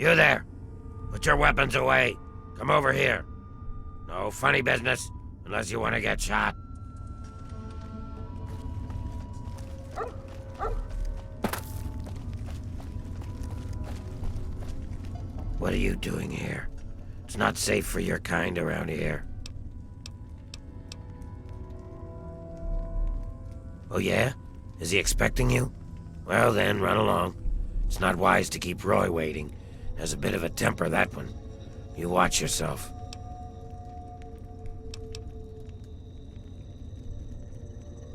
You there! Put your weapons away. Come over here. No funny business, unless you want to get shot. What are you doing here? It's not safe for your kind around here. Oh yeah? Is he expecting you? Well then, run along. It's not wise to keep Roy waiting. Has a bit of a temper, that one. You watch yourself.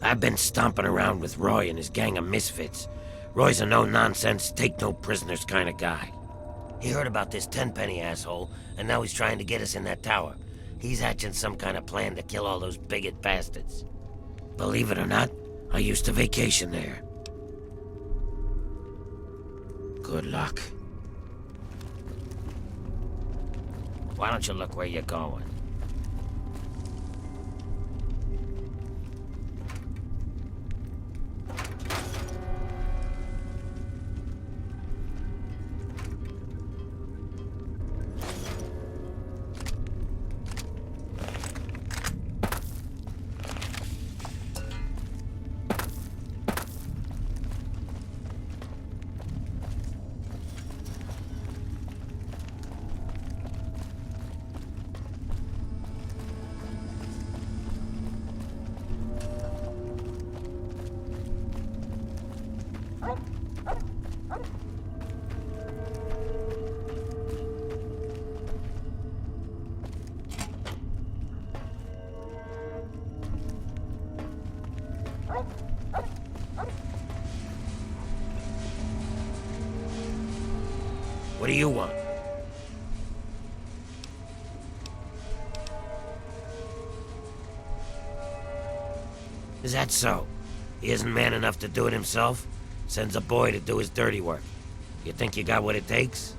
I've been stomping around with Roy and his gang of misfits. Roy's a no-nonsense, take-no-prisoners kind of guy. He heard about this tenpenny asshole, and now he's trying to get us in that tower. He's hatching some kind of plan to kill all those bigot bastards. Believe it or not, I used to vacation there. Good luck. Why don't you look where you're going? What do you want? Is that so? He isn't man enough to do it himself? Sends a boy to do his dirty work. You think you got what it takes?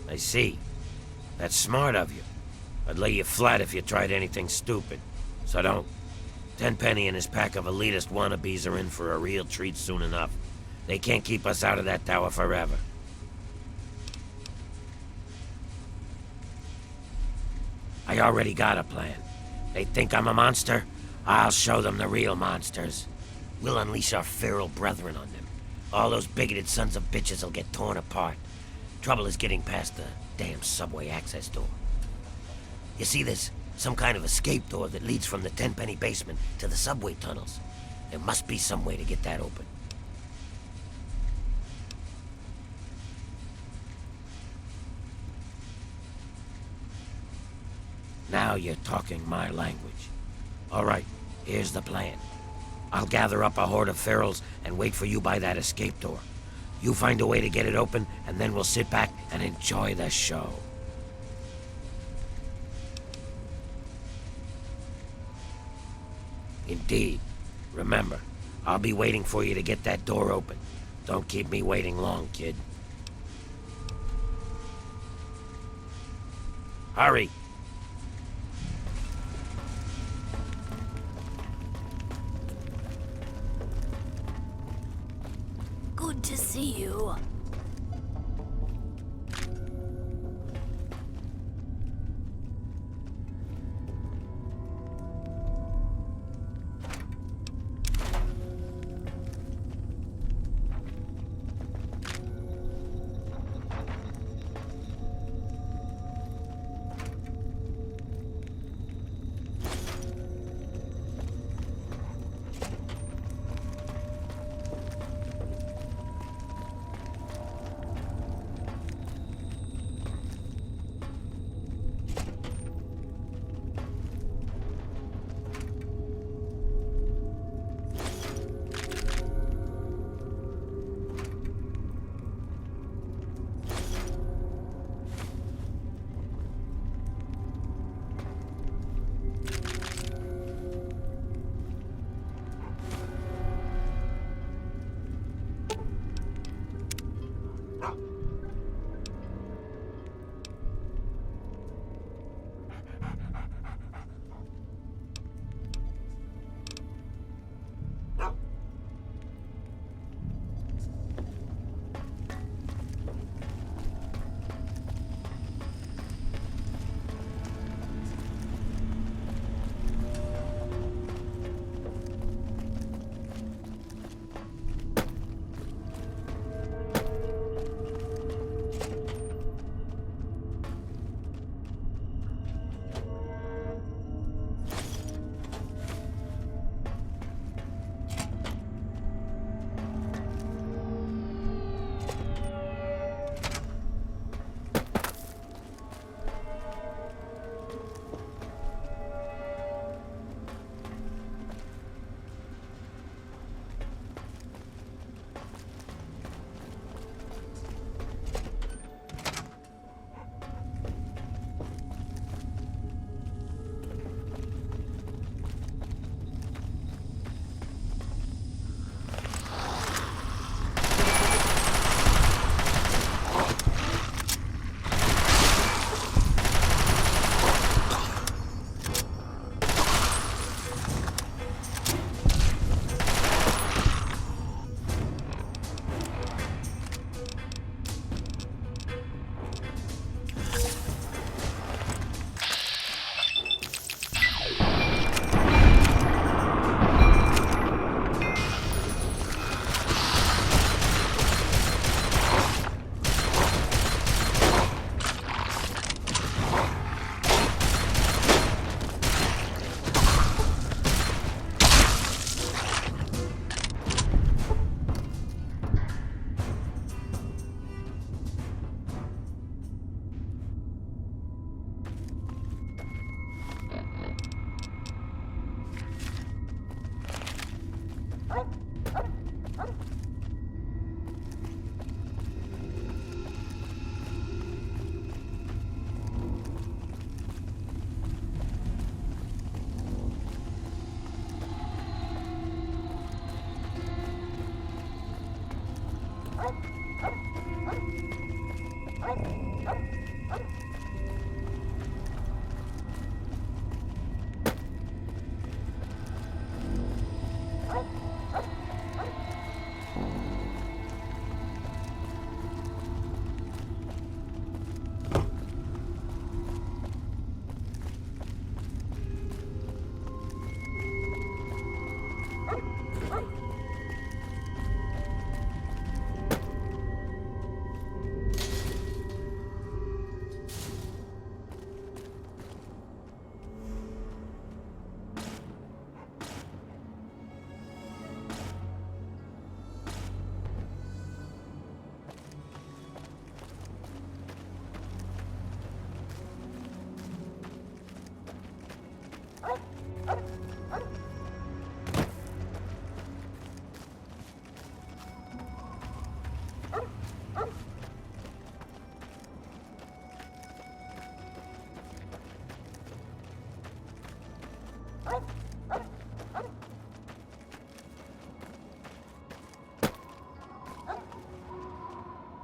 I see. That's smart of you. I'd lay you flat if you tried anything stupid. So don't. Tenpenny and his pack of elitist wannabes are in for a real treat soon enough. They can't keep us out of that tower forever. I already got a plan. They think I'm a monster? I'll show them the real monsters. We'll unleash our feral brethren on them. All those bigoted sons of bitches will get torn apart. Trouble is getting past the damn subway access door. You see this? Some kind of escape door that leads from the Tenpenny basement to the subway tunnels. There must be some way to get that open. Now you're talking my language. All right, here's the plan. I'll gather up a horde of ferals and wait for you by that escape door. You find a way to get it open, and then we'll sit back and enjoy the show. Indeed. Remember, I'll be waiting for you to get that door open. Don't keep me waiting long, kid. Hurry! Good to see you.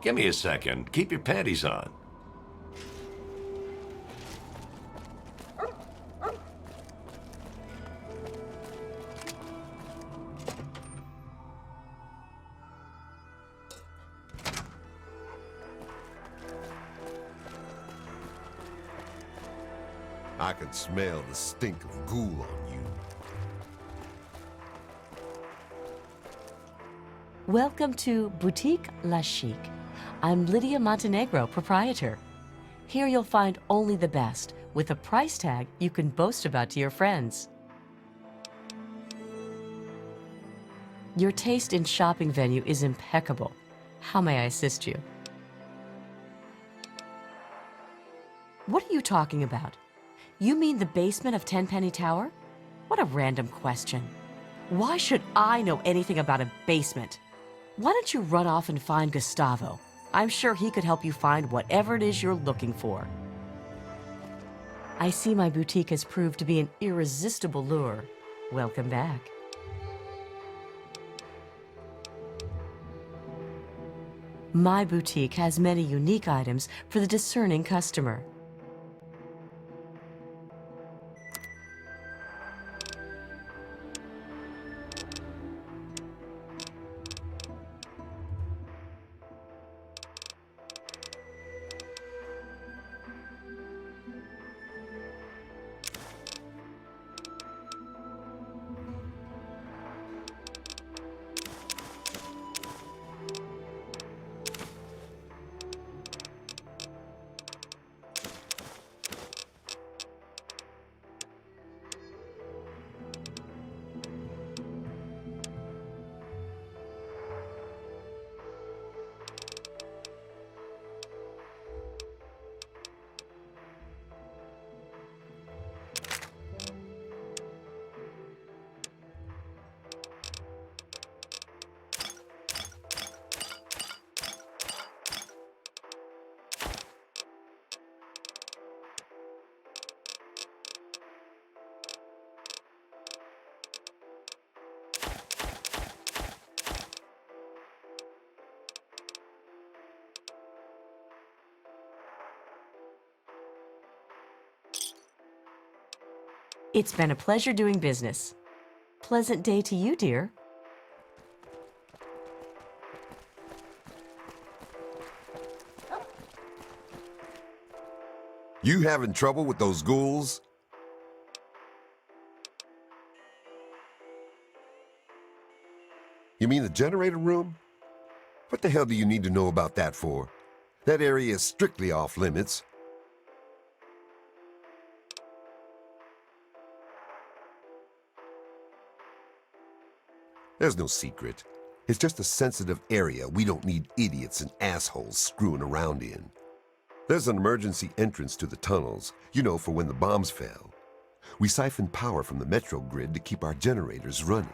Give me a second. Keep your panties on. I can smell the stink of ghoul on you. Welcome to Boutique La Chic. I'm Lydia Montenegro, proprietor. Here you'll find only the best, with a price tag you can boast about to your friends. Your taste in shopping venue is impeccable. How may I assist you? What are you talking about? You mean the basement of Tenpenny Tower? What a random question. Why should I know anything about a basement? Why don't you run off and find Gustavo? I'm sure he could help you find whatever it is you're looking for. I see my boutique has proved to be an irresistible lure. Welcome back. My boutique has many unique items for the discerning customer. It's been a pleasure doing business. Pleasant day to you, dear. You having trouble with those ghouls? You mean the generator room? What the hell do you need to know about that for? That area is strictly off limits. There's no secret. It's just a sensitive area we don't need idiots and assholes screwing around in. There's an emergency entrance to the tunnels, you know, for when the bombs fell. We siphon power from the metro grid to keep our generators running.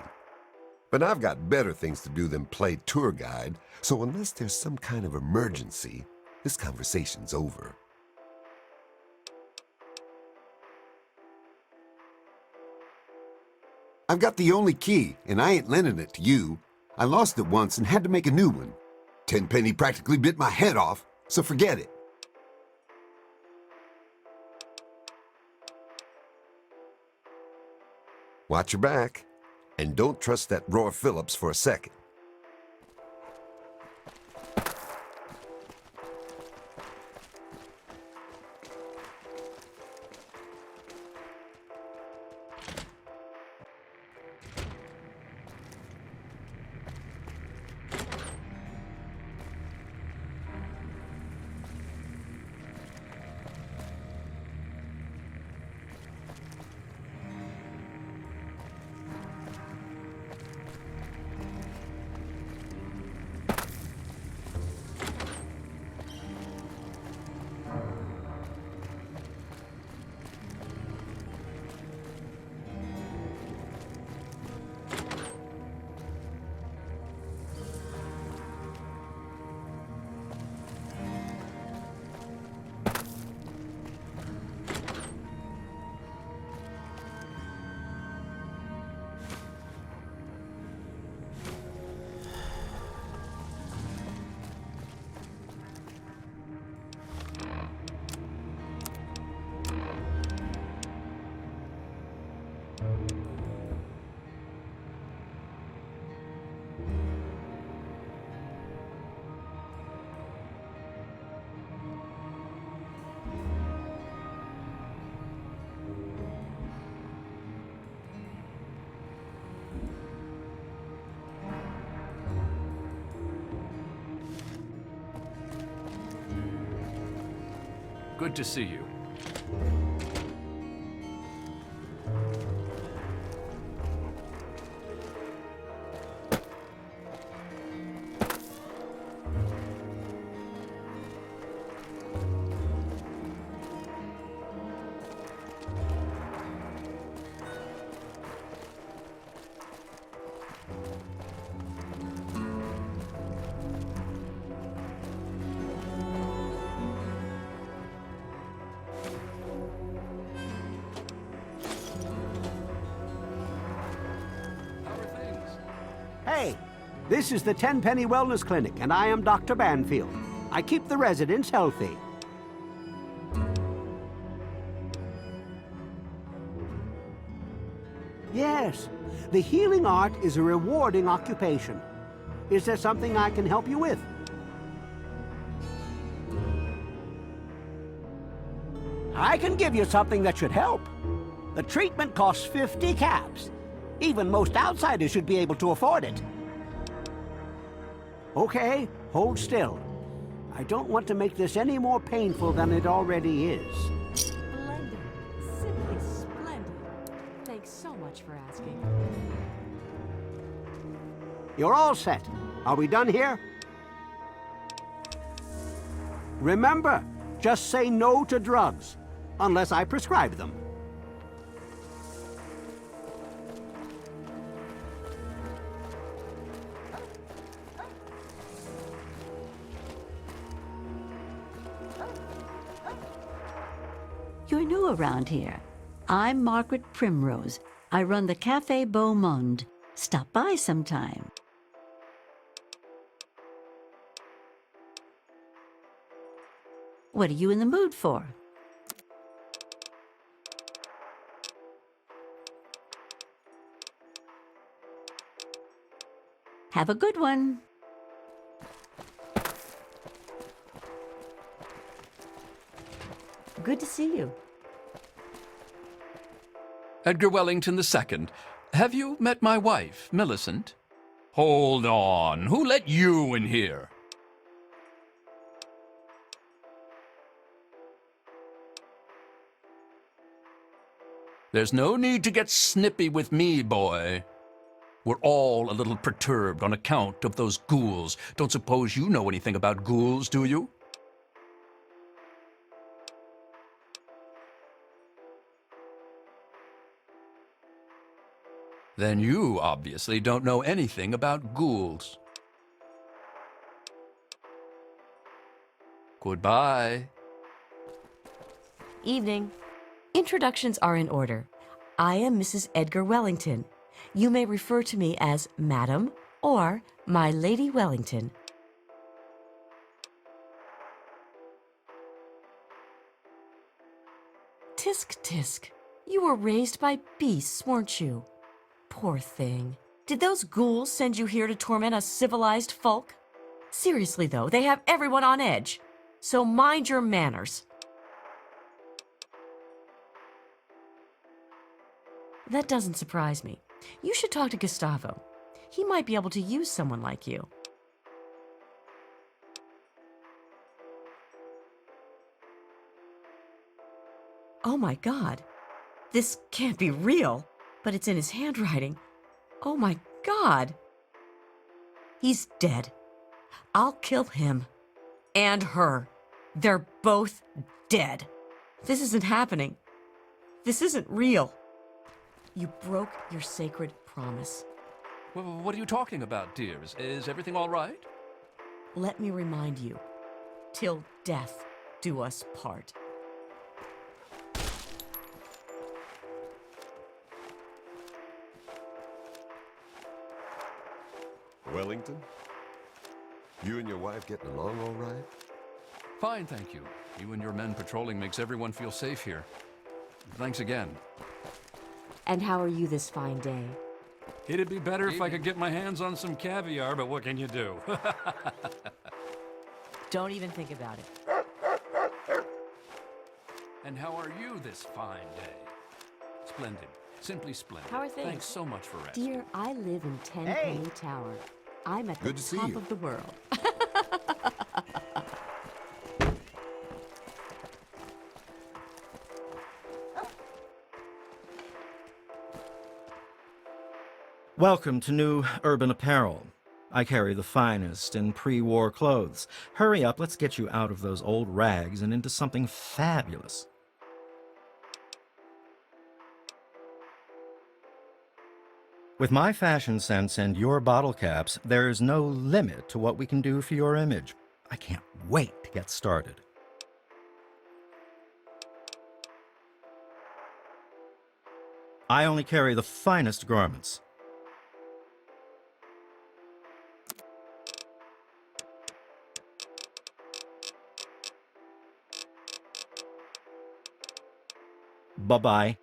But I've got better things to do than play tour guide, so unless there's some kind of emergency, this conversation's over. I've got the only key, and I ain't lending it to you. I lost it once and had to make a new one. Tenpenny practically bit my head off, so forget it. Watch your back, and don't trust that Roy Phillips for a second. Good to see you. Hey, this is the Tenpenny Wellness Clinic, and I am Dr. Banfield. I keep the residents healthy. Yes, the healing art is a rewarding occupation. Is there something I can help you with? I can give you something that should help. The treatment costs 50 caps. Even most outsiders should be able to afford it. Okay, hold still. I don't want to make this any more painful than it already is. Splendid. Simply splendid. Thanks so much for asking. You're all set. Are we done here? Remember, just say no to drugs, unless I prescribe them. You're new around here. I'm Margaret Primrose. I run the Café Beau Monde. Stop by sometime. What are you in the mood for? Have a good one. Good to see you. Edgar Wellington II. Have you met my wife, Millicent? Hold on. Who let you in here? There's no need to get snippy with me, boy. We're all a little perturbed on account of those ghouls. Don't suppose you know anything about ghouls, do you? Then you obviously don't know anything about ghouls. Goodbye. Evening. Introductions are in order. I am Mrs. Edgar Wellington. You may refer to me as Madam or My Lady Wellington. Tisk tisk. You were raised by beasts, weren't you? Poor thing. Did those ghouls send you here to torment us civilized folk? Seriously though, they have everyone on edge. So mind your manners. That doesn't surprise me. You should talk to Gustavo. He might be able to use someone like you. Oh my God. This can't be real, but it's in his handwriting. Oh my God. He's dead. I'll kill him. And her. They're both dead. This isn't happening. This isn't real. You broke your sacred promise. What are you talking about, dear? Is everything all right? Let me remind you, till death do us part. Wellington? You and your wife getting along all right? Fine, thank you. You and your men patrolling makes everyone feel safe here. Thanks again. And how are you this fine day? It'd be better if I could get my hands on some caviar, but what can you do? Don't even think about it. And how are you this fine day? Splendid. Simply splendid. How are things? Thanks so much for asking. Dear, I live in Tenpenny Tower. I'm at the Good to see top you. of the world. Welcome to New Urban Apparel. I carry the finest in pre-war clothes. Hurry up, let's get you out of those old rags and into something fabulous. With my fashion sense and your bottle caps, there's no limit to what we can do for your image. I can't wait to get started. I only carry the finest garments. Bye-bye.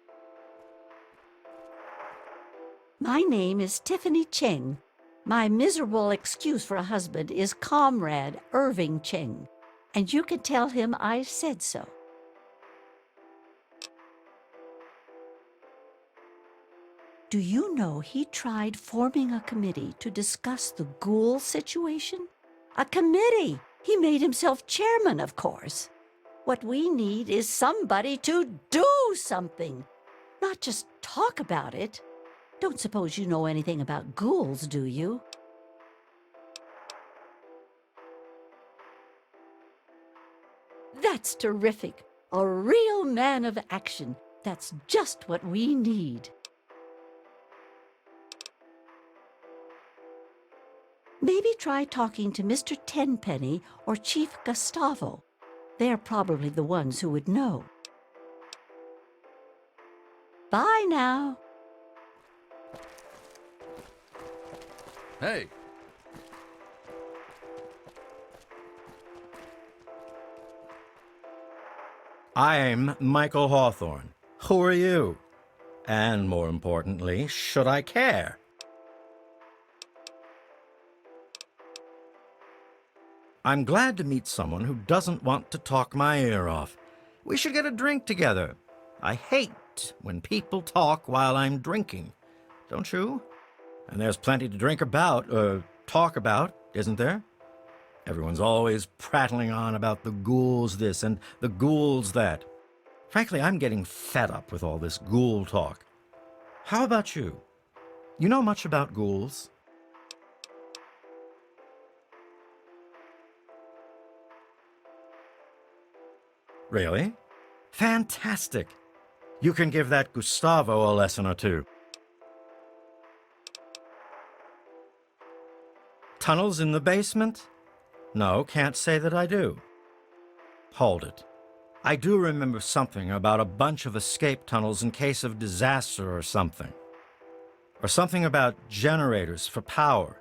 My name is Tiffany Cheng. My miserable excuse for a husband is Comrade Irving Cheng, and you can tell him I said so. Do you know he tried forming a committee to discuss the ghoul situation? A committee! He made himself chairman, of course. What we need is somebody to do something, not just talk about it. Don't suppose you know anything about ghouls, do you? That's terrific. A real man of action. That's just what we need. Maybe try talking to Mr. Tenpenny or Chief Gustavo. They're probably the ones who would know. Bye now. Hey. I'm Michael Hawthorne. Who are you? And more importantly, should I care? I'm glad to meet someone who doesn't want to talk my ear off. We should get a drink together. I hate when people talk while I'm drinking. Don't you? And there's plenty to drink about, talk about, isn't there? Everyone's always prattling on about the ghouls this and the ghouls that. Frankly, I'm getting fed up with all this ghoul talk. How about you? You know much about ghouls? Really? Fantastic. You can give that Gustavo a lesson or two. Tunnels in the basement? No, can't say that I do. Hold it. I do remember something about a bunch of escape tunnels in case of disaster or something. Or something about generators for power.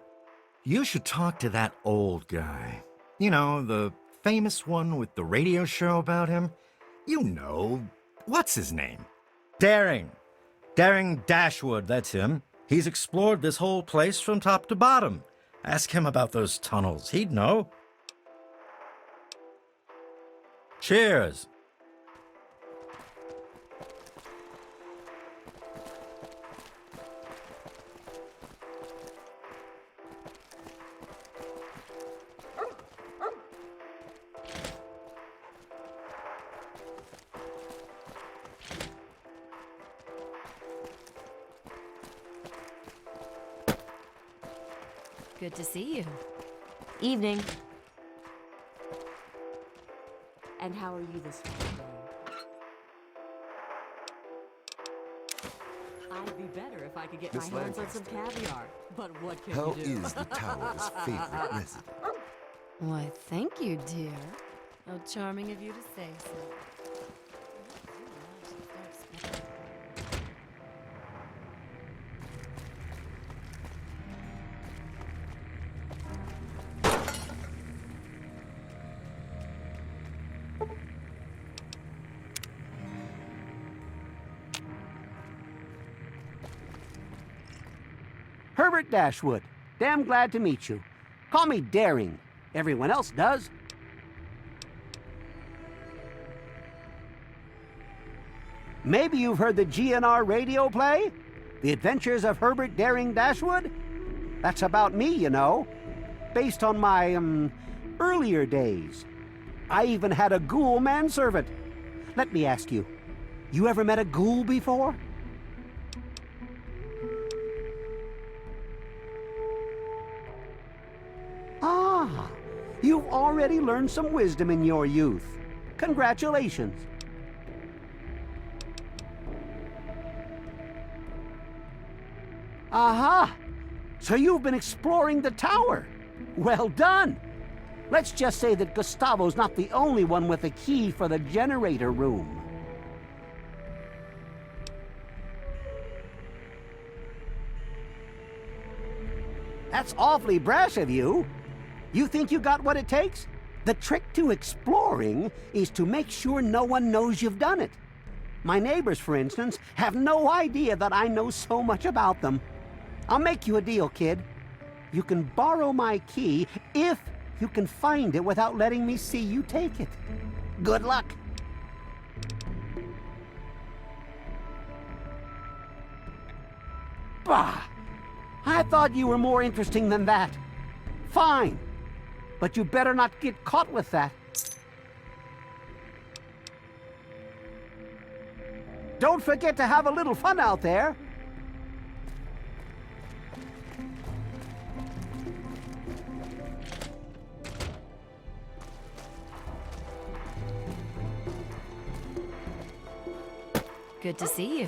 You should talk to that old guy. You know, the famous one with the radio show about him. You know, what's his name? Daring. Daring Dashwood, that's him. He's explored this whole place from top to bottom. Ask him about those tunnels. He'd know. Cheers. Good to see you. Evening. And how are you this fine day? I'd be better if I could get Miss my hands on some Lancaster. caviar. But what can How you do? is the tower's favorite resident? Why, thank you, dear. How charming of you to say so. Herbert Dashwood. Damn glad to meet you. Call me Daring. Everyone else does. Maybe you've heard the GNR radio play? The Adventures of Herbert Daring Dashwood? That's about me, you know. Based on my, earlier days. I even had a ghoul manservant. Let me ask you, you ever met a ghoul before? already learned some wisdom in your youth. Congratulations. Aha! So you've been exploring the tower. Well done. Let's just say that Gustavo's not the only one with a key for the generator room. That's awfully brash of you. You think you got what it takes? The trick to exploring is to make sure no one knows you've done it. My neighbors, for instance, have no idea that I know so much about them. I'll make you a deal, kid. You can borrow my key if you can find it without letting me see you take it. Good luck. Bah! I thought you were more interesting than that. Fine. But you better not get caught with that. Don't forget to have a little fun out there. Good to see you.